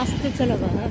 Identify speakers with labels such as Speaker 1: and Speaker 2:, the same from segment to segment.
Speaker 1: आस्ते चला गया।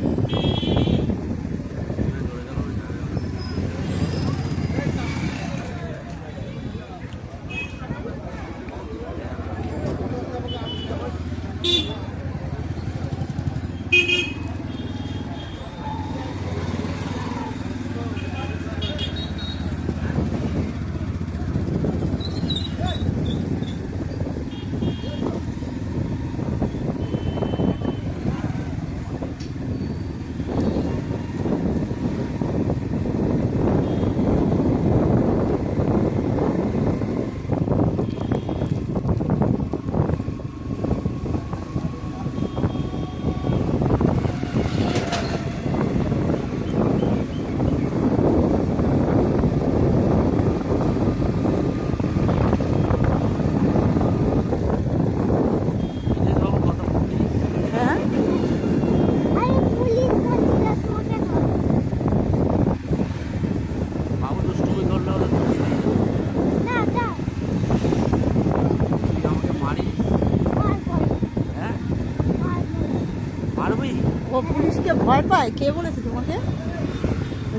Speaker 1: वो पुलिस के भय पाए के बोले तुम्हें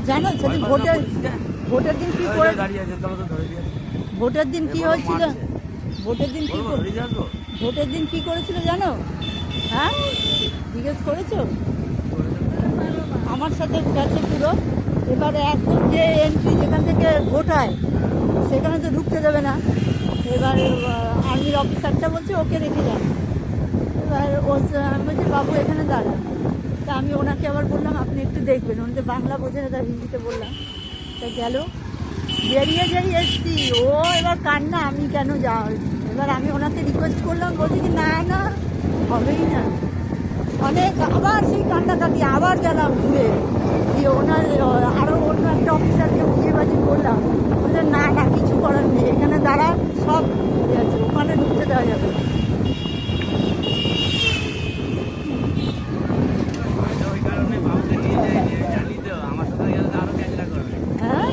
Speaker 1: জানো সেদিন ভোটের দিন কি করে ভোটের দিন কি হয়েছিল ভোটের দিন কি করেছিল জানো? হ্যাঁ জিজ্ঞেস করেছো? আমার সাথে গেছে পুরো। এবারে একদম যে এন্ট্রি যেখান থেকে ভোট হয় সেখানে তো ঢুকতে দেবে না। এবার আর্মির অফিসারটা বলছে ওকে রেখে যান। এবার ও বলছে বাবু এখানে দাঁড়ান। তা আমি ওনাকে আবার বললাম আপনি একটু দেখবেন, উনি যে বাংলা বোঝে না তার হিন্দিতে বললাম। তা গেল, বেরিয়ে যাই এসছি, ও এবার কান্না আমি কেন যাও। এবার আমি ওনাকে রিকোয়েস্ট করলাম, বলছি কি না না হবেই না। অনেক আবার সেই কান্নাকাটি আবার গেলাম ঘুরে দিয়ে ওনার আরও অন্য একটা অফিসারকে বুঝিয়েবাজি করলাম। বলছে না না কিছু করার নেই, এখানে দাঁড়া সব আছে, ওখানে ঢুকতে দেওয়া যাবে। হ্যাঁ